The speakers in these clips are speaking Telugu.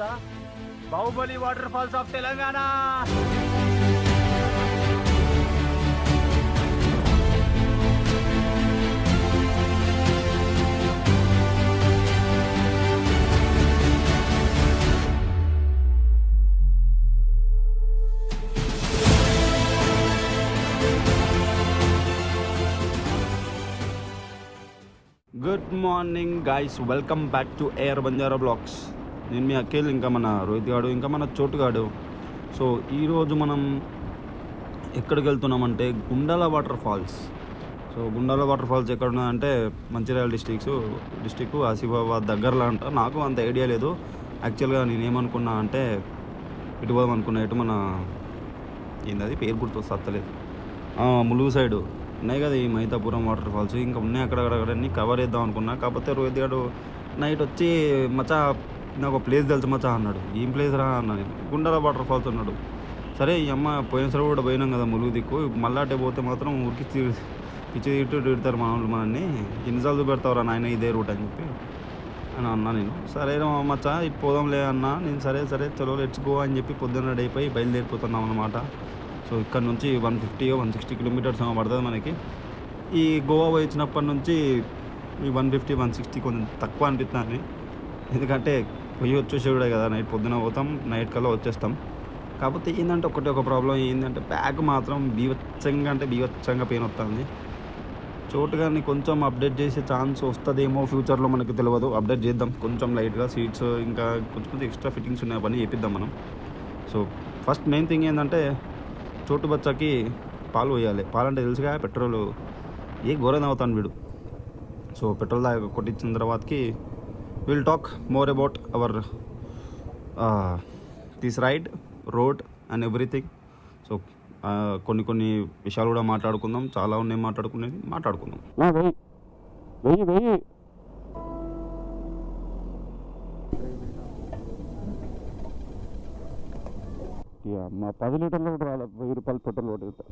తెలుసా? Baahubali waterfalls of Telangana. Good morning guys, welcome back to air Banjara blogs. నేను మీ అఖిల్, ఇంకా మన రోహిత్ గాడు, ఇంకా మన చోటు గాడు. సో ఈరోజు మనం ఎక్కడికి వెళ్తున్నామంటే Gundala waterfalls. So Gundala waterfalls ఎక్కడ ఉన్నదంటే మంచిర్యాల డిస్టిక్ ఆసిఫాబాద్ దగ్గరలో అంట. నాకు అంత ఐడియా లేదు. యాక్చువల్గా నేనేమనుకున్నా అంటే ఇటు పోదాం అనుకున్నా, ఇటు మన ఏంది పేరు గుర్తు వస్తలేదు, ములుగు సైడు ఉన్నాయి కదా ఈ మైతాపురం వాటర్ ఫాల్స్, ఇంకా ఉన్నాయి అక్కడన్నీ కవర్ చేద్దాం అనుకున్నా. కాకపోతే రోహిత్ గారు నైట్ వచ్చి మచ్చా నాకు ఒక ప్లేస్ తెలుసు మచ్చా అన్నాడు. ఏం ప్లేస్ రా అన్నా నేను. గుండాల వాటర్ ఫాల్స్ అన్నాడు. సరే ఈ అమ్మ పోయినసారి కూడా పోయినాం కదా ములుగు దిక్కు, మళ్ళాటే పోతే మాత్రం ఊరికి పిచ్చి తిడతారు మనల్ని, మనల్ని ఎన్నిసార్లు పెడతావురా నాయన ఇదే రూట్ అని చెప్పి అని అన్నా నేను. సరే మచ్చా ఇటు పోదాంలే అన్నా నేను. సరే చలో లెట్స్ గో అని చెప్పి పొద్దున్న రెడీ అయిపోయి బయలుదేరిపోతున్నాం అన్నమాట. సో ఇక్కడ నుంచి 150-160 కిలోమీటర్స్ పడుతుంది మనకి. ఈ గోవా వచ్చినప్పటి నుంచి ఈ 150-160 కొంచెం తక్కువ అనిపిస్తుంది, ఎందుకంటే పొయ్యి వచ్చేసేవాడే కదా. నైట్ పొద్దున పోతాం, నైట్ కల్లా వచ్చేస్తాం. కాకపోతే ఏంటంటే ఒక ప్రాబ్లం ఏంటంటే బ్యాగ్ మాత్రం బీభత్సంగా పెయిన్ వస్తుంది. చోటు కానీ కొంచెం అప్డేట్ చేసే ఛాన్స్ వస్తుందేమో ఫ్యూచర్లో, మనకు తెలియదు. అప్డేట్ చేద్దాం కొంచెం లైట్గా, సీట్స్ ఇంకా కొంచెం ఎక్స్ట్రా ఫిట్టింగ్స్ ఉన్నాయి, పని చేపిద్దాం మనం. సో ఫస్ట్ మెయిన్ థింగ్ ఏంటంటే చోటు బచ్చాకి పాలు పోయాలి. పాలంటే తెలుసుగా, పెట్రోల్ ఏ ఘోరం అవుతాను వీడు. సో పెట్రోల్ దాకా కొట్టించిన తర్వాతకి will talk more about our this ride, road and everything. So కొన్ని విషయాలు కూడా మాట్లాడుకుందాం. చాలా ఉన్నాయి మాట్లాడుకుందాం. వెయ్యి మా 10 లీటర్లు కూడా రాలేదు, 1000 రూపాయలు పెట్రోల్ కొట్టిస్తా.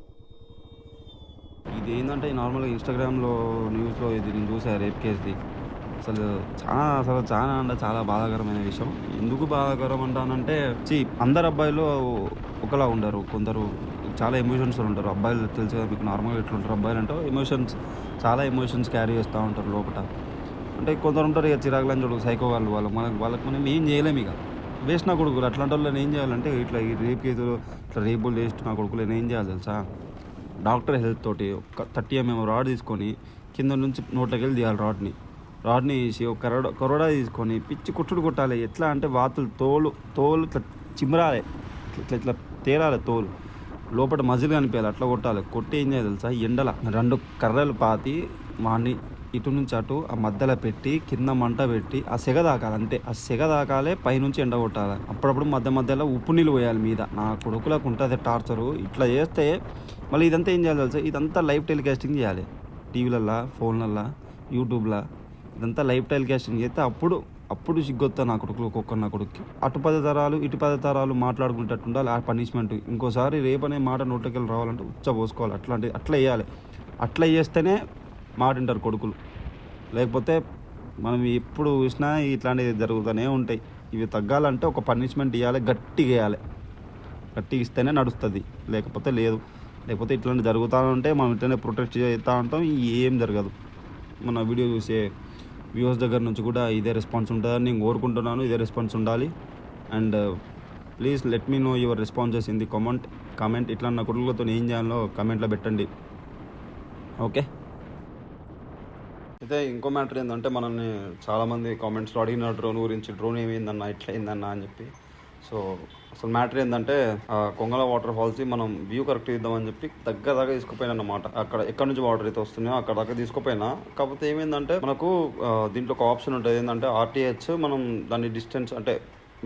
ఇది ఏంటంటే నార్మల్గా ఇన్స్టాగ్రామ్లో న్యూస్లో ఇది నేను చూసా, రేప్ కేసుది. అసలు చాలా అంటే చాలా బాధాకరమైన విషయం. ఎందుకు బాధాకరం అంటానంటే, అందరు అబ్బాయిలు ఒకలా ఉండరు, కొందరు చాలా ఎమోషన్స్ ఉంటారు. అబ్బాయిలు తెలుసు కదా మీకు, నార్మల్గా ఎట్లుంటారు అబ్బాయిలు అంటే చాలా ఎమోషన్స్ క్యారీ చేస్తూ ఉంటారు లోపల. అంటే కొందరు ఉంటారు ఇక చిరాకులని చూడు, సైకో వాళ్ళకి మనం ఏం చేయలేము. ఇక వేస్ట్ నా కొడుకులు అట్లాంటి వాళ్ళని ఏం చేయాలంటే, ఇట్లా ఈ రేప్ కేసులు ఇట్లా రేపులు వేస్ట్ నా కొడుకులు ఏం చేయాలి తెలుసా? డాక్టర్ హెల్ప్ తోటి ఒక 30 mm రాడ్ తీసుకొని కింద నుంచి నోట్లోకి వెళ్ళి తీయాలి. రాడ్ని వేసి ఒక కరోడా తీసుకొని పిచ్చి కుట్టుడు కొట్టాలి. ఎట్లా అంటే వాతులు తోలు ఇట్లా చిమరాలి, ఇట్లా తేలాలి, తోలు లోపల మజిల్ కనిపించాలి, అట్లా కొట్టాలి. కొట్టి ఏం చేయాలి తెలుసా? ఎండల 2 కర్రలు పాతి వాడిని ఇటు నుంచి అటు ఆ మధ్యలో పెట్టి కింద మంట పెట్టి ఆ సెగ దాకాలి. అంతే, ఆ సెగ దాకాలే, పైనుంచి ఎండ కొట్టాలి. అప్పుడప్పుడు మధ్యలో ఉప్పు నీళ్ళు పోయాలి మీద. నా కొడుకులకు ఉంటుంది టార్చరు. ఇట్లా చేస్తే మళ్ళీ ఇదంతా ఏం చేయాలి తెలుసా? ఇదంతా లైవ్ టెలికాస్టింగ్ చేయాలి, టీవీలల్లో, ఫోన్లల్లో, యూట్యూబ్లో. ఇదంతా లైవ్ టెలికాస్టింగ్ చేస్తే అప్పుడు సిగ్గొస్తా నా కొడుకులు, ఒక్కొక్కరు నా కొడుక్కి. అటు 10 తరాలు ఇటు 10 తరాలు మాట్లాడుకుంటట్టు ఉండాలి ఆ పనిష్మెంట్. ఇంకోసారి రేపనే మాట నోట్లోకి వెళ్ళి రావాలంటే పోసుకోవాలి. అట్లా వేయాలి. అట్లా చేస్తేనే మాట వింటారు కొడుకులు. లేకపోతే మనం ఎప్పుడు చూసినా ఇట్లాంటివి జరుగుతూనే ఉంటాయి. ఇవి తగ్గాలంటే ఒక పనిష్మెంట్ ఇవ్వాలి, గట్టిగా ఇస్తేనే నడుస్తుంది, లేకపోతే లేదు. లేకపోతే ఇట్లాంటి జరుగుతూ ఉంటే మనం ఇట్లనే ప్రొటెక్ట్ చేస్తూ ఉంటాం, ఏం జరగదు. మన వీడియో చూసే వ్యూవర్స్ దగ్గర నుంచి కూడా ఇదే రెస్పాన్స్ ఉంటుందని నేను కోరుకుంటున్నాను. ఇదే రెస్పాన్స్ ఉండాలి. And please let me know your responses in the comment. ఇట్లా నా కొడుకులతో ఏం చేయాలో కామెంట్లో పెట్టండి, ఓకే? అయితే ఇంకో మ్యాటర్ ఏంటంటే, మనల్ని చాలామంది కామెంట్స్లో అడిగిన డ్రోన్ గురించి, డ్రోన్ ఏమైందన్నా ఇట్లా అయిందన్నా అని చెప్పి. సో అసలు మ్యాటర్ ఏంటంటే, కొంగల వాటర్ ఫాల్స్ మనం వ్యూ కరెక్ట్ ఇద్దామని చెప్పి దగ్గర తీసుకుపోయినా అన్నమాట. ఎక్కడ నుంచి వాటర్ అయితే వస్తున్నాయో అక్కడ దాకా తీసుకుపోయినా. కాకపోతే ఏమైందంటే, మనకు దీంట్లో ఒక ఆప్షన్ ఉంటుంది ఏంటంటే RTH. మనం దాన్ని డిస్టెన్స్ అంటే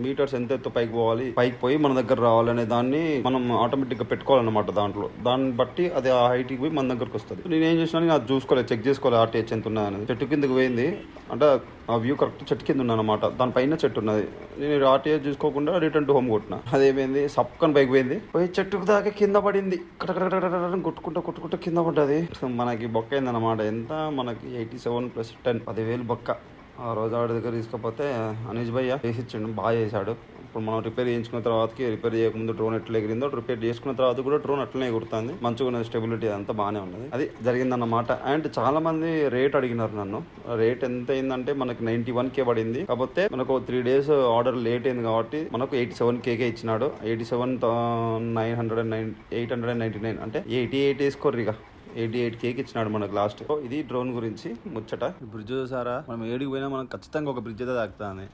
మీటర్స్ ఎంత ఎత్తు పైకి పోయి మన దగ్గర రావాలనే దాన్ని మనం ఆటోమేటిక్గా పెట్టుకోవాలన్నమాట. దాన్ని బట్టి అది ఆ హైట్కి పోయి మన దగ్గరకు వస్తుంది. నేను ఏం చేసినా అది చూసుకోలేదు, చెక్ చేసుకోవాలి RTH ఎంత ఉన్నది అనేది. చెట్టు కిందకి పోయింది అంటే ఆ వ్యూ కరెక్ట్ చెట్టు కింద ఉన్నమాట, దానిపైన చెట్టు ఉన్నది. నేను RTH చూసుకోకుండా రిటర్న్ టు హోమ్ కొట్టిన. అదేమైంది, సప్కన్ పైకి పోయి చెట్టుకు దాకా కింద పడింది. కొట్టుకుంటూ కింద పడ్డది. మనకి బొక్క అయిందన్నమాట. ఎంత మనకి 87 + 10 10,000 బొక్క. ఆ రోజు ఆడి దగ్గర తీసుకపోతే అనీష్ భయ్య చేసి ఇచ్చిండు, బాగా చేశాడు. ఇప్పుడు మనం రిపేర్ చేయించుకున్న తర్వాతకి, రిపేర్ చేయకముందు డ్రోన్ ఎట్లా ఎగిరిందో, రిపేర్ చేసుకున్న తర్వాత కూడా డ్రోన్ అట్లనే ఎగురుతుంది. మంచిగా ఉన్నది, స్టెబిలిటీ అంతా బాగానే ఉన్నది. అది జరిగిందన్నమాట. అండ్ చాలా మంది రేట్ అడిగినారు నన్ను. రేట్ ఎంత అయిందంటే మనకి 91K పడింది. కాకపోతే మనకు 3 days ఆర్డర్ లేట్ అయింది కాబట్టి మనకు 87K ఇచ్చినాడు. 899 అంటే 88 వేసుకోర్రిగా, 88K ఇచ్చినాడు మనకు లాస్ట్. ఇది డ్రోన్ గురించి ముచ్చట. బ్రిడ్జ్ చూసారా, మనం ఏడికి పోయినా మనకు ఖచ్చితంగా ఒక బ్రిడ్జ్ అయితే తాకుతుంది.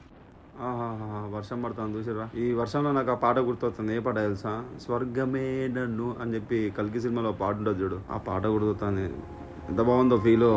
వర్షం పడుతుంది చూసారా. ఈ వర్షంలో నాకు ఆ పాట గుర్తొస్తుంది. ఏ పాట తెలుసా? స్వర్గమే నన్ను అని చెప్పి కల్కి సినిమాలో పాట ఉంటుంది చూడు, ఆ పాట గుర్తొస్తుంది. ఎంత బాగుందో ఫీల్.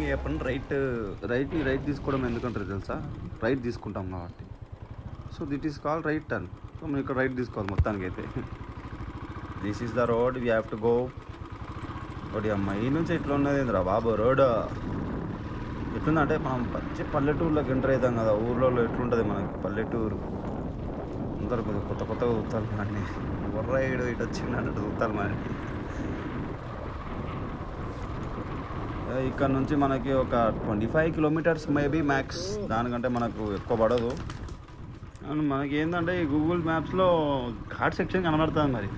చెప్పండి. రైట్ తీసుకోవడం ఎందుకంటారు తెలుసా? రైట్ తీసుకుంటాం కాబట్టి. So this is call right turn. So మనం ఇక్కడ రైట్ తీసుకోవాలి మొత్తానికి అయితే. This is the road we have to go. ఒకటి అమ్మ ఈ నుంచి ఎట్లా ఉన్నది ఏంద్రా బాబు రోడ్. ఎట్లుందంటే మనం పల్లెటూరులోకి ఎంటర్ అవుతాం కదా, ఊర్లలో ఎట్లుంటుంది మనకి పల్లెటూరు. అందరు కొత్తగా చూస్తారు మనని. రైడ్ ఇటు వచ్చింది అన్నట్టు చూస్తారు మనని. ఇక్కడ నుంచి మనకి ఒక 25 kilometers మేబీ మ్యాక్స్, దానికంటే మనకు ఎక్కువ పడదు. అండ్ మనకి ఏంటంటే ఈ గూగుల్ మ్యాప్స్లో ఘాట్ సెక్షన్ కనబడుతుంది. మరి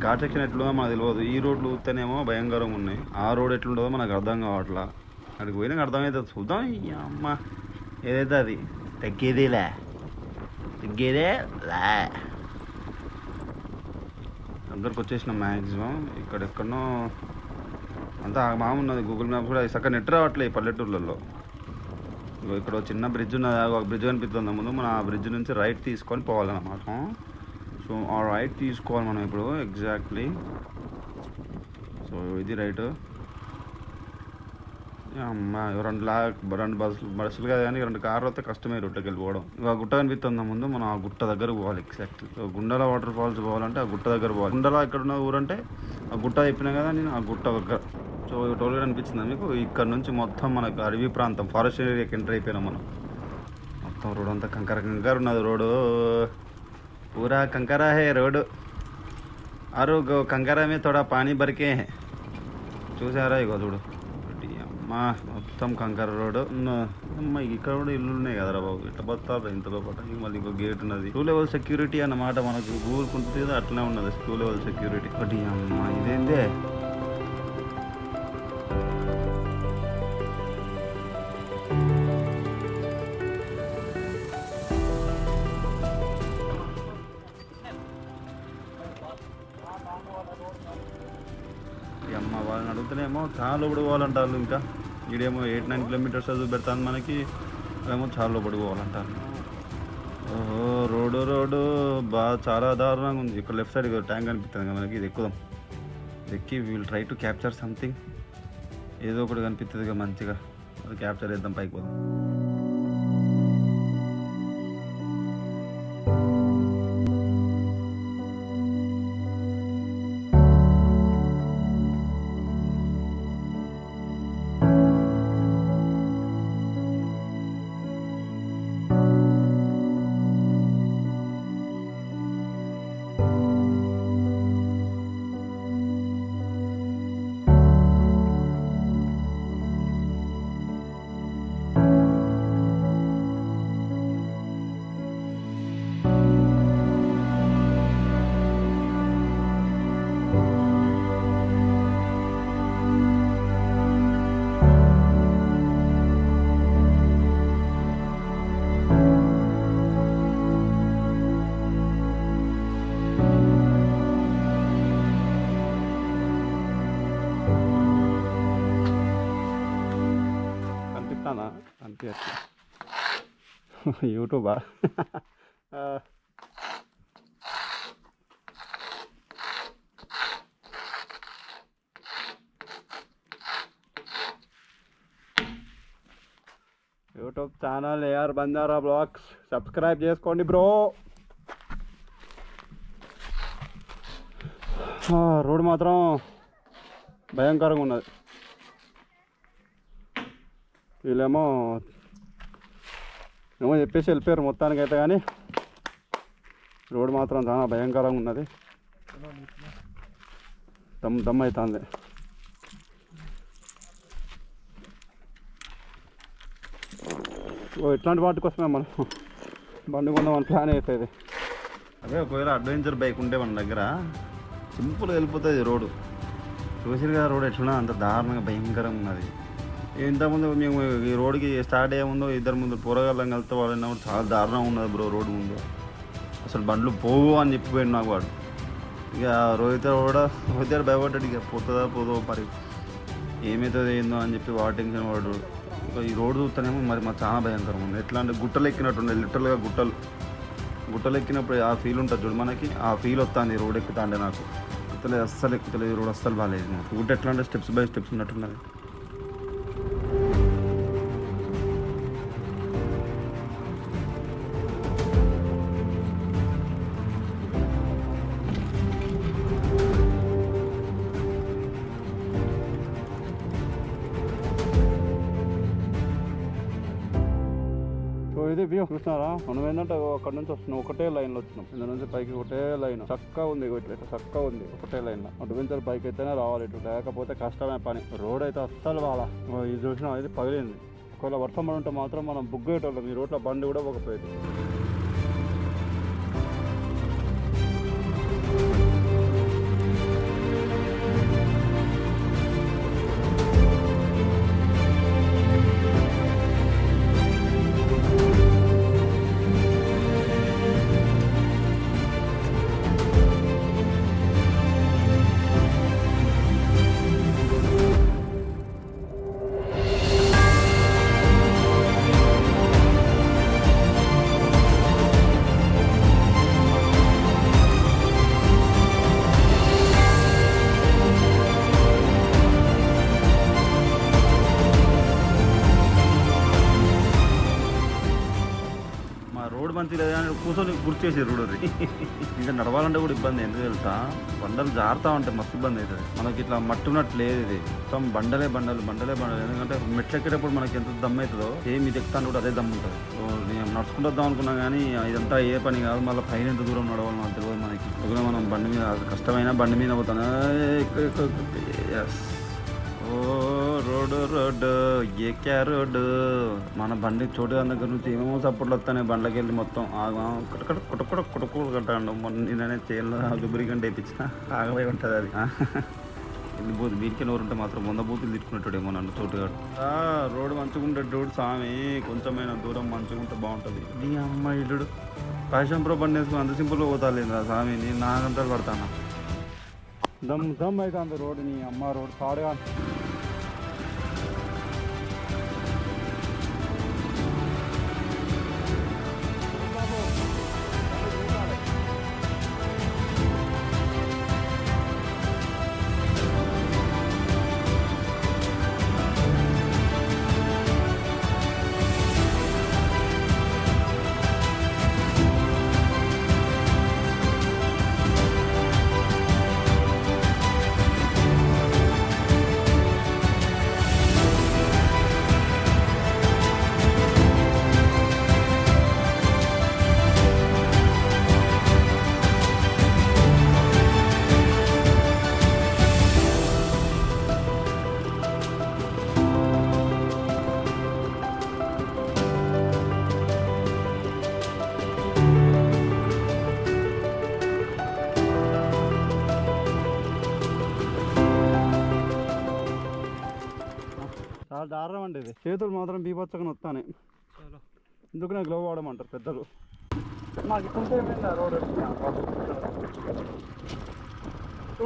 ఘాట్ సెక్షన్ ఎట్లుందో మనకు తెలియదు. ఈ రోడ్లు ఊతేనేమో భయంకరంగా ఉన్నాయి, ఆ రోడ్ ఎట్లుంటుందో మనకు అర్థం కావట్లా. అక్కడికి పోయినాక అర్థమవుతుంది. చూద్దాం. అమ్మ ఏదైతే అది తగ్గేదే దగ్గరకు వచ్చేసిన మ్యాక్సిమం. ఇక్కడెక్కడనో అంతా మామూన్నది. గూగుల్ మ్యాప్ కూడా చక్కగా నెట్ రావట్లేదు పల్లెటూర్లలో. ఇక్కడ చిన్న బ్రిడ్జ్ ఉన్నది, ఒక బ్రిడ్జ్ కనిపిస్తుంది ముందు. మనం ఆ బ్రిడ్జ్ నుంచి రైట్ తీసుకొని పోవాలన్నమాట. సో ఆ రైట్ తీసుకోవాలి మనం ఇప్పుడు ఎగ్జాక్ట్లీ. సో ఇది రైట్. అమ్మ రెండు బస్సులు కాదు కానీ 2 కార్లు వస్తే కష్టమే రూట్కి వెళ్ళిపోవడం. ఇక గుట్ట కనిపిస్తుంది ముందు, మనం ఆ గుట్ట దగ్గర పోవాలి ఎగ్జాక్ట్లీ. సో గుండెల వాటర్ ఫాల్స్ పోవాలంటే ఆ గుట్ట దగ్గర పోవాలి. గుండెల ఎక్కడున్న ఊరంటే ఆ గుట్ట చెప్పినా కదా నేను, ఆ గుట్ట దగ్గర. సో టోల్గేట్ అనిపించింది మీకు. ఇక్కడ నుంచి మొత్తం మనకు అడవి ప్రాంతం, ఫారెస్ట్ ఏరియాకి ఎంటర్ అయిపోయినాం మనం. మొత్తం రోడ్ అంతా కంకర ఉన్నది. రోడ్డు పూరా కంకరా హే రోడ్. అరు కంకరా మే తోడా పానీ బరికే. చూసారా ఇగో చూడు, అమ్మా మొత్తం కంకర రోడ్. అమ్మ ఇక్కడ కూడా ఇల్లు ఉన్నాయి కదరా బాబు, ఇట్లా బతారు ఇంతలో పాట. మళ్ళీ ఇంకో గేట్ ఉన్నది. 2 level సెక్యూరిటీ అన్నమాట. మనకు ఊరుకుంటుంది కదా అట్లనే ఉన్నది 2 level సెక్యూరిటీ. ఒకటి అమ్మ ఇదేందే. అమ్మ వాళ్ళని అడుగుతానేమో చాలా లోపడి పోవాలంటారు. ఇంకా ఈడేమో 8-9 kilometers చదువు పెడతాను మనకి, ఏమో చాలా లోపడి పోవాలంటారు. ఓహో రోడ్డు బాగా చాలా దారుణంగా ఉంది. ఇక్కడ లెఫ్ట్ సైడ్ ట్యాంక్ కనిపిస్తుంది కదా మనకి, ఇది ఎక్కుదాం. ఎక్కి will try to capture something. ఏదో ఒకటి కనిపిస్తుంది కదా మంచిగా, అది క్యాప్చర్ చేద్దాం, పైకి పోదాం. చూపించచ్చు. యూట్యూబా? YouTube channel AR Banjara blogs subscribe చేసుకోండి బ్రో. రోడ్ మాత్రం భయంకరంగా ఉన్నది. వీళ్ళేమో చెప్పేసి వెళ్ళిపోయారు మొత్తానికి అయితే, కానీ రోడ్ మాత్రం చాలా భయంకరంగా ఉన్నది. దమ్ అవుతుంది. ఇట్లాంటి వాటి కోసమే మనం బండి కొందామని ప్లాన్ అవుతుంది. అదే ఒకవేళ అడ్వెంచర్ బైక్ ఉంటే మన దగ్గర సింపుల్గా వెళ్ళిపోతుంది రోడ్డు. చూసిరుగా రోడ్ ఎట్లున్నా అంత దారుణంగా భయంకరంగా ఉన్నది. ఇంతకుముందు మేము ఈ రోడ్డుకి స్టార్ట్ అయ్యే ముందు ఇద్దరు ముందు పోరగాళ్ళం కలిస్తే వాళ్ళు అన్నప్పుడు చాలా దారుణంగా ఉన్నది బ్రో రోడ్డు ముందు. అసలు బండ్లు పోవు అని చెప్పిపోయాడు నాకు వాడు. ఇక రోహిత్ భయపడ్డాడు, ఇక పోతుందా పోదో మరి ఏమవుతుందో ఏందో అని చెప్పి వాడు టెన్షన్ వాడు. ఇక ఈ రోడ్డు చూస్తేనేమో మరి మాకు చాలా భయంకరంగా ఉంది. ఎట్లా అంటే గుట్టలు ఎక్కినట్టు ఉండేది, లిటరల్గా గుట్టలు ఎక్కినప్పుడు ఆ ఫీల్ ఉంటుంది చూడు మనకి, ఆ ఫీల్ వస్తుంది రోడ్ ఎక్కుతా అంటే. నాకు ఎక్కుతలేదు, అస్సలు ఎక్కుతలేదు రోడ్, అస్సలు బాగాలేదు. గుట్ట ఎట్లా అంటే స్టెప్స్ బై స్టెప్స్ ఉన్నట్టున్నది. ఇది వ్యూ చూసినారా? మనం ఏంటంటే అక్కడ నుంచి వస్తున్నాం, ఒకటే లైన్లో వచ్చినాం. ఇందు నుంచి పైకి ఒకటే లైన్ చక్కగా ఉంది. ఇట్లా చక్కగా ఉంది ఒకటే లైన్లో. అడ్వెంచర్ బైక్ అయితేనే రావాలి ఇటు, లేకపోతే కష్టమే పని. రోడ్ అయితే అస్సలు వాళ్ళ ఇది చూసినా ఇది పగిలింది. ఒకవేళ వర్షం పడి ఉంటే మాత్రం మనం బుక్ అయ్యేటోళ్ళం. ఈ రోడ్లో బండి కూడా పోకపోయేది. మంచిగా అని కూర్చొని గుర్తు చేసి రోడ్ అది. ఇంకా నడవాలంటే కూడా ఇబ్బంది. ఎందుకు తెలుసా? బండలు జారుతా ఉంటాయి, మస్తు ఇబ్బంది అవుతుంది. మనకి ఇట్లా మట్టున్నట్టు లేదు ఇది, మొత్తం బండలే బండలు. ఎందుకంటే మెట్లు ఎక్కేటప్పుడు మనకి ఎంత దమ్ అవుతుందో సేమ్ ఇది ఎక్కుతాను కూడా అదే దమ్ ఉంటుంది. నేను నడుచుకుంటూ వద్దాం అనుకున్నా కానీ ఇదంతా ఏ పని కాదు. మళ్ళీ పైన ఎంత దూరం నడవాలి మనకు తెలియదు. మనకి ఒకవేళ మనం బండి మీద కష్టమైనా బండి మీద పోతాను. ఓ రోడ్డు ఏకే రోడ్డు. మన బండి చోటు దగ్గర నుంచి ఏమేమో సపోర్ట్లు వస్తాయి. బండ్లకి వెళ్ళి మొత్తం కుటుకుడు కట్టాడు. మొన్ననే చేయాల లుబ్రికంట్ వేయించిన ఆగపోయి ఉంటుంది అది. వెళ్ళిపోదు వీరికి ఎవరు ఉంటే మాత్రం 100 బూతులు తిట్టుకునేటోడేమో నన్ను చోటుగాడు. రోడ్డు మంచిగా ఉంటుంది రోడ్ స్వామి, కొంచెమైనా దూరం మంచిగా ఉంటే బాగుంటుంది. నీ అమ్మ ఇల్లుడు ఫ్యాషన్ ప్రో బండి వేసుకుని అంత సింపుల్గా పోతాలేదా స్వామి? నేను 4 గంటలు పడతాను. దమ్ అయితే అంత రోడ్డు. నీ అమ్మ రోడ్ పాడుగా. చాలా దారుణం అండి ఇది. చేతులు మాత్రం బీభత్సంగా వస్తానే. ఎందుకు నాకు గ్లవ్ వాడమంటారు పెద్దలు. నాకు ఇటుంటే ఏమైంది రోడ్,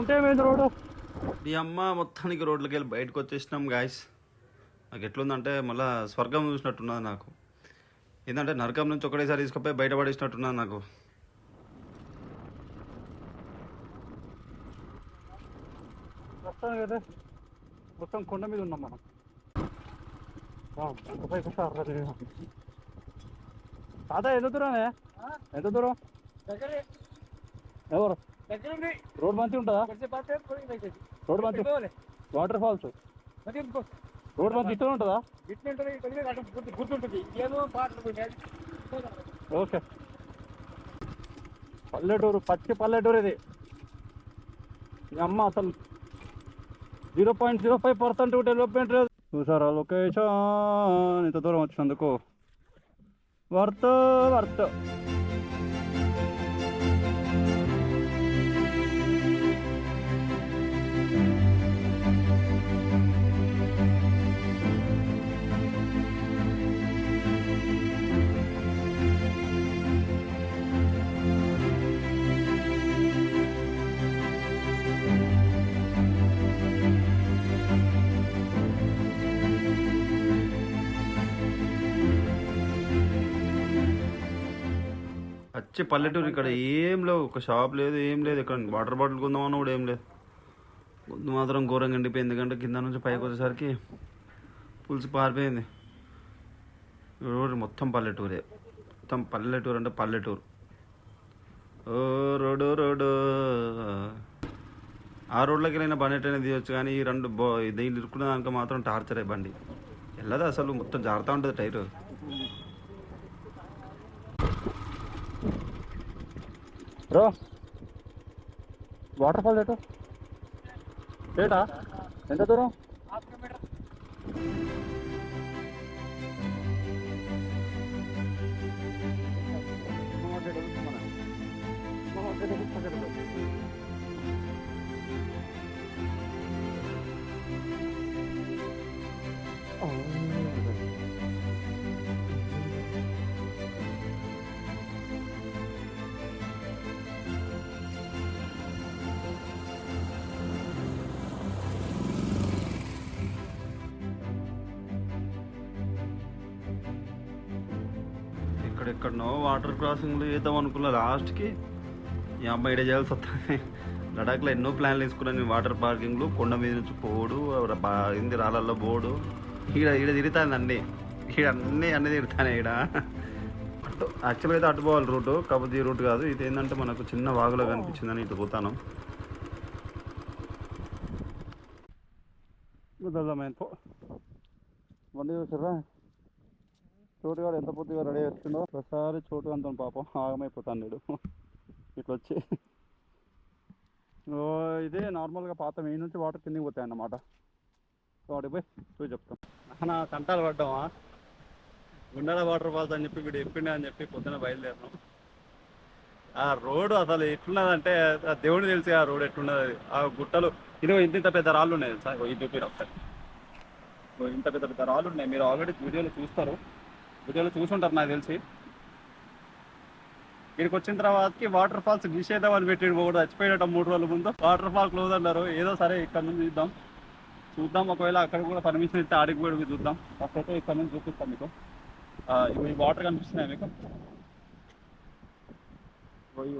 ఉంటే ఏమైంది రోడ్డు. ఈ అమ్మ మొత్తానికి రోడ్లకి వెళ్ళి బయటకు వచ్చేసినాం గాయస్. నాకు ఎట్లుందంటే మళ్ళీ స్వర్గం చూసినట్టున్నది నాకు. ఏంటంటే నరకం నుంచి ఒకటేసారి తీసుకుపోయి బయటపడేసినట్టున్నది నాకు. ప్రస్తుతానికి అయితే మొత్తం కొండ మీద ఉన్నాం మనం. తాత ఎంత దూరమే? ఎంత దూరం? ఎవరు రోడ్ మంచిగా ఉంటుందా? రోడ్ మంచి వాటర్ ఫాల్స్ రోడ్ మంచి ఇట్లా ఉంటుందా? ఓకే. పల్లెటూరు, పచ్చి పల్లెటూరు ఇది. ఈ అమ్మ అసలు 0.05% డెవలప్మెంట్ లేదు. చూసారా లొకేషన్? ఇంత దూరం వచ్చినందుకు వర్త్ వర్త్. వచ్చి పల్లెటూరు. ఇక్కడ ఏం లేవు, ఒక షాప్ లేదు, ఏం లేదు. ఇక్కడ వాటర్ బాటిల్ కొందామన్నా కూడా ఏం లేదు. ముందు మాత్రం ఘోరంగా ఎండిపోయింది, ఎందుకంటే కింద నుంచి పైకి వచ్చేసరికి పులుసు పారిపోయింది. రోడ్డు మొత్తం పల్లెటూరే, మొత్తం పల్లెటూరు అంటే పల్లెటూరు. ఓ రోడ్డు రోడ్డు. ఆ రోడ్లోకి వెళ్ళిన బండి ఎట్టయినా తీయవచ్చు, కానీ ఈ రెండు దీన్ని ఇరుక్కున్న దానికి మాత్రం టార్చరే. బండి వెళ్ళదు అసలు, మొత్తం జారుతూ ఉంటుంది టైరు. బ్రో వాటర్ ఫాల్ ఎటు ఏటా? ఎంత దూరం? ఎక్కడెక్కడనో వాటర్ క్రాసింగ్లు వేద్దాం అనుకున్నా, లాస్ట్కి ఈ అమ్మాయి ఇడ చేయాల్సి వస్తుంది. లడాఖ్లో ఎన్నో ప్లాన్లు వేసుకున్నాను నేను. వాటర్ పార్కింగ్లు, కొండ మీద నుంచి పోడు, ఇంది రాళ్ళల్లో పోడు. ఈడ తిరుగుతాను ఈడ అన్నీ తిరుగుతాను ఈడ. అటు యాక్చువల్గా అయితే అటు పోవాలి రూటు, కాకపోతే ఈ రూట్ కాదు. ఇది ఏంటంటే మనకు చిన్న వాగులో కనిపించిందని ఇటు పోతాను. బండి చూసారా? చోటుగాడు ఎంత పొద్దుగా రెడీ చేస్తుండో. ఒకసారి చోటు అంత పాపం ఆగమైపోతాను నేడు ఇట్లా వచ్చి. ఇదే నార్మల్గా పాత మెయిన్ నుంచి వాటర్ కిందికి పోతాయి అన్నమాట. సో వాడికి పోయి చూసి చెప్తాం. నా కంటాలు పడ్డామా గుండాల వాటర్ ఫాల్స్ అని చెప్పి వీడు చెప్పిండే అని చెప్పి పొద్దున బయలుదేరినాం. ఆ రోడ్డు అసలు ఎట్లున్నదంటే దేవుడు తెలిసి ఆ రోడ్ ఎట్లున్నది. ఆ గుట్టలు ఇదిగో ఇంత పెద్ద రాళ్ళు ఉన్నాయి సార్. ఇది చూపిరు ఒకసారి. ఇంత పెద్ద పెద్ద రాళ్ళు ఉన్నాయి, మీరు ఆల్రెడీ వీడియోలో చూసుంటారు నాకు తెలిసి. ఇక్కడికి వచ్చిన తర్వాతకి వాటర్ ఫాల్స్ నిషేధం పెట్టిడు కూడా చచ్చిపోయేట 3 రోజుల ముందు. వాటర్ ఫాల్ క్లోజ్ అన్నారు. ఏదో సరే ఇక్కడ నుంచి చూద్దాం. ఒకవేళ అక్కడ కూడా పర్మిషన్ ఇస్తే ఆడికి కూడా చూద్దాం. ఫస్ట్ అయితే ఇక్కడ నుంచి చూపిస్తాం మీకు. ఈ వాటర్ కనిపిస్తున్నాయి మీకు. ఈ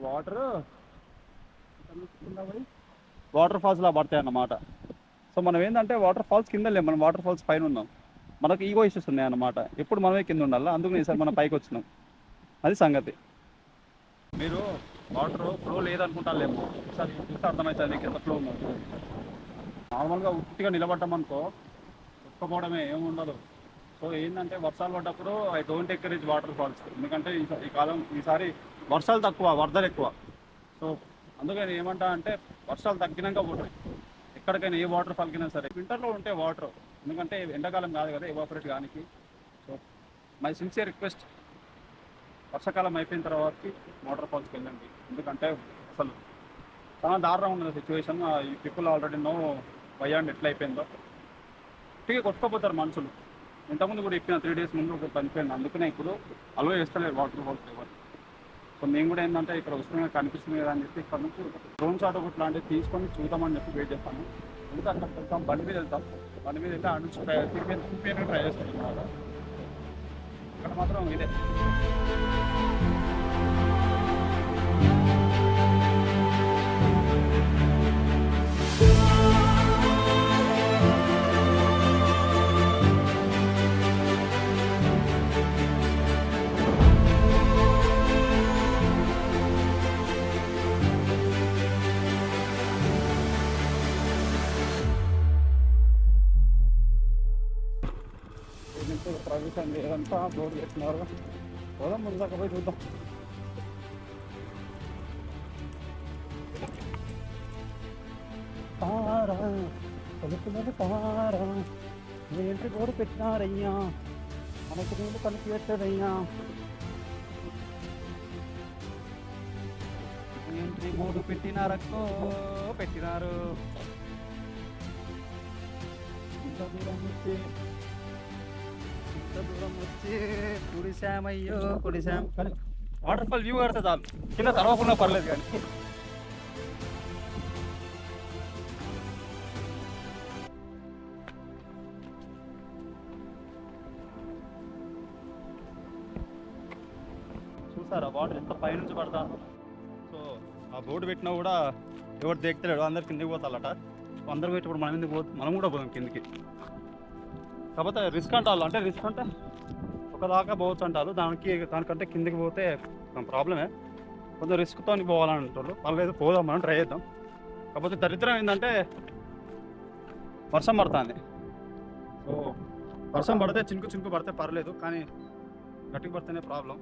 వాటర్ ఫాల్స్ లా పడతాయి అన్నమాట. సో మనం ఏంటంటే వాటర్ ఫాల్స్ కింద లేము, మనం వాటర్ ఫాల్స్ పైన ఉన్నాం. మనకు ఈగో ఇష్యూస్ ఉన్నాయి అన్నమాట. ఎప్పుడు మనమే కింద ఉండాలి, అందుకని ఈసారి మనం పైకి వచ్చినాం. అది సంగతి. మీరు వాటర్ ఫ్లో లేదనుకుంటారేమో, ఒకసారి చూస్తే అర్థమవుతుంది కింద ఫ్లో ఉన్నది. నార్మల్గా ఉట్టిగా నిలబడ్డామనుకో కొట్టుకోవడమే, ఏముండదు. సో ఏంటంటే వర్షాలు పడ్డప్పుడు I don't encourage waterfalls. ఎందుకంటే ఈసారి వర్షాలు తక్కువ, వరదలు ఎక్కువ. సో అందుకని ఏమంటా అంటే వర్షాలు తగ్గినాక పోతాయి ఎక్కడికైనా, ఏ వాటర్ ఫాల్కైనా సరే. వింటర్లో ఉంటే వాటర్, ఎందుకంటే ఎండాకాలం కాదు కదా ఎవాపరేట్ కానికి. సో మై సిన్సియర్ రిక్వెస్ట్, వర్షాకాలం అయిపోయిన తర్వాతకి వాటర్ ఫాల్స్కి వెళ్ళండి. ఎందుకంటే అసలు చాలా దారుణంగా ఉన్నది సిచ్యువేషన్. ఈ పీపుల్ ఆల్రెడీ నో వయ్యాండి ఎట్లా అయిపోయిందో. ఇటుకే కొట్టుకోపోతారు మనుషులు. ఇంతకుముందు కూడా చెప్పిన 3 days ముందు ఒకటి చనిపోయింది. అందుకనే ఇప్పుడు అలో చేస్తలేదు వాటర్ ఫాల్స్ ఎవరు. సో మేము కూడా ఏంటంటే ఇక్కడ వస్తున్నా కనిపిస్తుంది కదా అని చెప్పి ఇక్కడ నుంచి డ్రోన్ షాట్ ఒకటి లాంటివి తీసుకొని చూద్దామని చెప్పి వెయిట్ చేస్తాను. ఇంకా అక్కడికి వెళ్తాం, బండి మీద వెళ్తాం. బండి మీద వెళ్తే ఆడ నుంచి చూపించడానికి ట్రై చేస్తాం అన్నమాట. అక్కడ మాత్రం ఇదే. ప్రవేశం లేదంతా బోర్డు పెట్టినారు. పోదాం, ముందు దాకా పోయి చూద్దాం. తారా కొలుకున్నది తారా, ఏంటి బోర్డు పెట్టినారయ్యా, మనకు ముందు కనిపించదయ్యా. ఏంటి బోర్డు పెట్టినారక్కో, పెట్టినారు. ఇంత దూరం వచ్చి కుడిశామయ్యో కుడిశాం. కానీ వాటర్ ఫాల్ వ్యూ కడితే చాలు, కింద తరవకుండా పర్లేదు. కానీ చూసారా వాటర్ ఎంత పైనుంచి పడతా. సో ఆ బోర్డు పెట్టినా కూడా ఎవరు దిగుతలేడు, అందరు కిందికి పోతారట. అందరు పెట్టి ఇప్పుడు మనం ఎందుకు మనం కూడా పోదాం కిందికి. కాకపోతే రిస్క్ అంటారు, అంటే రిస్క్ అంటే ఒకదాకా పోవచ్చు అంటారు. దానికంటే కిందికి పోతే ప్రాబ్లమే, కొంచెం రిస్క్తో పోవాలని అంటారు. పర్లేదు, పోదాం, మనం ట్రై చేద్దాం. కాకపోతే దరిద్రం ఏంటంటే వర్షం పడుతుంది. సో వర్షం పడితే చినుకు పడితే పర్లేదు, కానీ గట్టికి పడితేనే ప్రాబ్లం.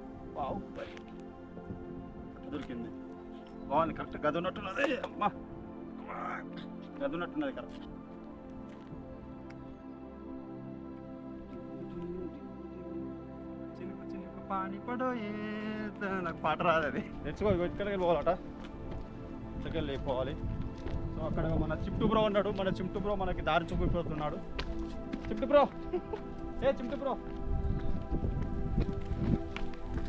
దొరికింది, బాగుంది, కరెక్ట్ గది ఉన్నట్టున్నది. అమ్మా గది ఉన్నట్టున్నది కరెక్ట్. పాని పడో నాకు పాట రాదు, అది తెచ్చుకో. ఇక్కడికి పోవాలట, ఇక్కడికి వెళ్ళిపోవాలి. సో అక్కడ మన చిమ్టు బ్రో ఉన్నాడు. మన చిమ్టు బ్రో మనకి దారి చూపిపోతున్నాడు. Chimtu bro, Chimtu bro,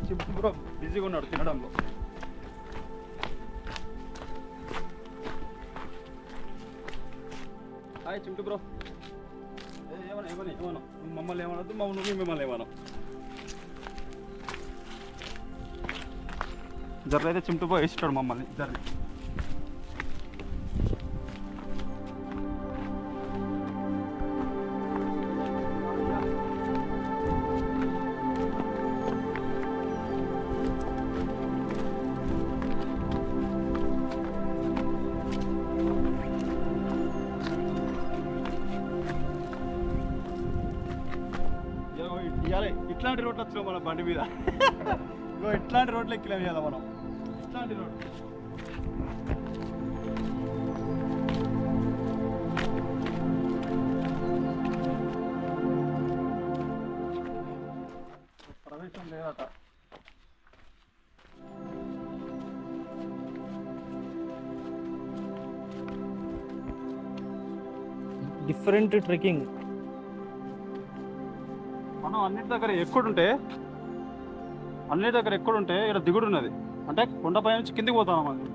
Chimtu bro బిజీగా ఉన్నాడు తినడంలో. Hi Chimtu bro. ఏమన్నా మమ్మల్ని ఏమనొద్దు, నువ్వు మిమ్మల్ని ఏమన్నా. జర్రైతే చిమ్టు పోయి వేసిస్తాడు మమ్మల్ని జర్ని. ఇట్లాంటి రోడ్లు వచ్చినాం మన బండి మీద. ఇట్లాంటి రోడ్లు ఎక్కినాం కదా మనం, ఇట్లాంటి రోడ్. ప్రవేశం లేదట. Different trekking. మనం అన్నిటి దగ్గర ఎక్కుడుంటే ఇక్కడ దిగుడు ఉన్నది, అంటే కొండపై నుంచి కిందికి పోతాం మనం.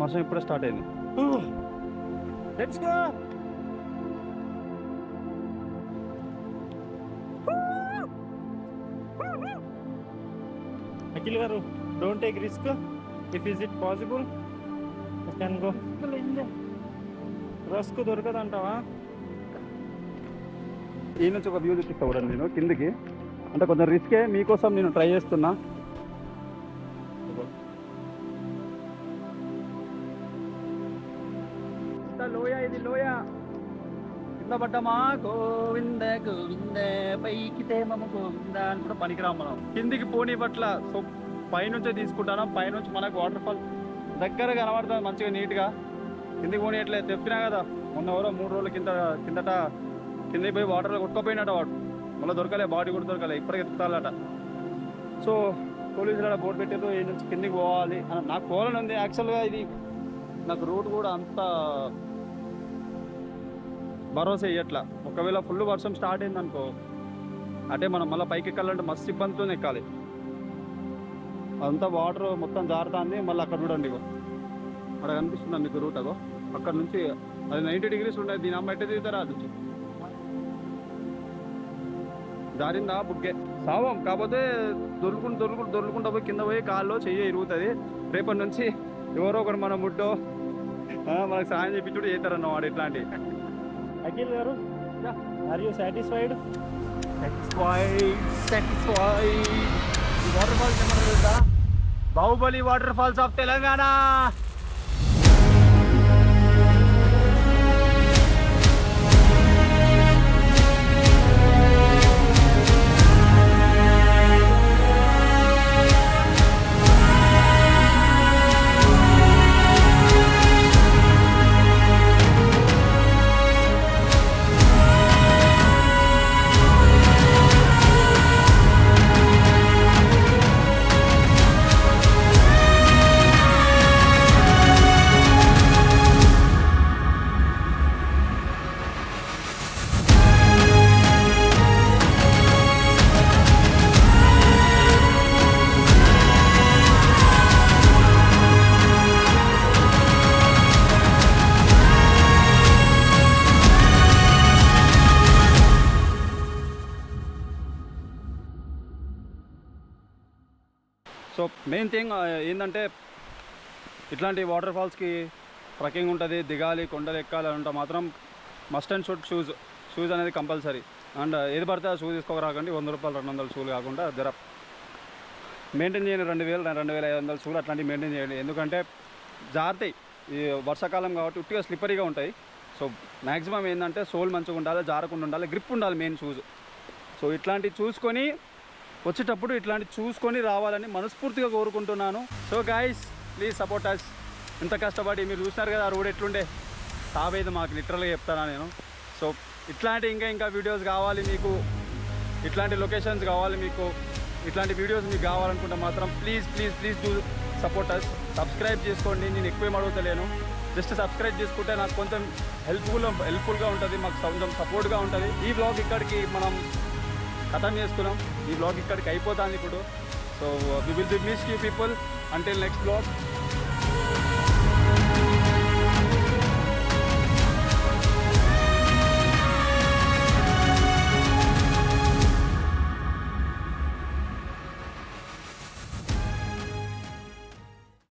వర్షం ఇప్పుడే స్టార్ట్ అయింది. Let's go. అఖిల్ గారు, don't take risk. If is it possible you can go. Rusk దొరకదంటావా? ఈ నుంచి ఒక వ్యూ చూపిస్తా కూడా నేను కిందికి, అంటే కొంచెం రిస్కే, మీకోసం నేను ట్రై చేస్తున్నా. లోయ, ఇది లోయ. కింద పడ్డమా గోవింద గోవింద, పైకి తేమము గోవింద అని కూడా పనికిరాం మనం. కిందికి పోనీ పట్ల. సో పైనుంచే తీసుకుంటాను, పైనుంచి మనకు వాటర్ ఫాల్ దగ్గర కనబడుతుంది మంచిగా నీట్గా. కిందికి పోనీయట్లేదు చెప్పినా కదా. మొన్న ఎవరో 3 రోజుల కిందట కిందికి పోయి వాటర్లో కొట్టుకోపోయినట్ట వాడు. మళ్ళీ దొరకలే, బాడీ కూడా దొరకలే, ఇప్పటికి ఎత్తుతాలట. సో పోలీసులు బోర్డు పెట్టారు ఈ నుంచి కిందికి పోవాలి అని. నాకు పోవాలని ఉంది యాక్చువల్గా. ఇది నాకు రూట్ కూడా అంత భరోసా ఇవ్వట్లా. ఒకవేళ ఫుల్ వర్షం స్టార్ట్ అయిందనుకో, అంటే మనం మళ్ళీ పైకి ఎక్కాలంటే మస్తు ఇబ్బందితో ఎక్కాలి. అదంతా వాటర్ మొత్తం జారుతుంది. మళ్ళీ అక్కడ చూడండి, ఇగో అక్కడ కనిపిస్తుందా మీకు రూట్? అగో అక్కడ నుంచి అది 90 degrees ఉండేది. దీని అమ్మ ఎట్ట దిగుతారా అది నుంచి జారిందా బుగ్గే సావం. కాకపోతే దొరుకుంటా పోయి కింద పోయి కాల్లో చెయ్యి ఇరుగుతుంది. రేపటి నుంచి ఎవరో ఒకరు మన ముడ్డో మనకు సాయం చేయించుడు చేస్తారన్నమాట ఇట్లాంటివి. అఖిల్ గారు, ఆర్ యూ సాటిస్ఫైడ్? ఈ వాటర్ ఫాల్స్ ఏమన్నా తెలుసా? Baahubali waterfalls of Telangana. So main thing ఏంటంటే ఇట్లాంటి వాటర్ ఫాల్స్కి ట్రెక్కింగ్ ఉంటుంది, దిగాలి, కొండలు ఎక్కాలి అంటే మాత్రం మస్ట్ అండ్ షుడ్ షూస్ అనేది కంపల్సరీ. అండ్ ఏది పడితే ఆ షూ తీసుకోరాకండి. 100 రూపాయలు 200 షూలు కాకుండా జర మెయింటైన్ చేయండి. 2000-2500 షూలు అట్లాంటివి మెయింటైన్ చేయండి. ఎందుకంటే జారుతాయి. ఈ వర్షాకాలం కాబట్టి ఉట్టిగా స్లిప్పరీగా ఉంటాయి. సో మ్యాక్సిమం ఏంటంటే సోల్ మంచిగా ఉండాలి, జారకుండా ఉండాలి, గ్రిప్ ఉండాలి మెయిన్ షూస్. సో ఇట్లాంటివి చూసుకొని వచ్చేటప్పుడు ఇట్లాంటివి చూసుకొని రావాలని మనస్ఫూర్తిగా కోరుకుంటున్నాను. So guys please support us. ఇంత కష్టపడి మీరు చూసినారు కదా ఆ రోడ్ ఎట్లుండే, తావేది మాకు లిటరల్గా చెప్తానా నేను. సో ఇట్లాంటి ఇంకా వీడియోస్ కావాలి మీకు, ఇట్లాంటి లొకేషన్స్ కావాలి మీకు, ఇట్లాంటి వీడియోస్ మీకు కావాలనుకుంటే మాత్రం please do support us. Subscribe చేసుకోండి. నేను ఎక్కువేం అడుగుతలేను, జస్ట్ సబ్స్క్రైబ్ చేసుకుంటే నాకు కొంచెం హెల్ప్ఫుల్గా ఉంటుంది, మాకు కొంచెం సపోర్ట్గా ఉంటుంది. ఈ బ్లాగ్ ఇక్కడికి మనం ఖతం చేసుకున్నాం. ఈ బ్లాగ్ ఇక్కడికి అయిపోతుంది ఇప్పుడు. So we will be miss you people until next blog.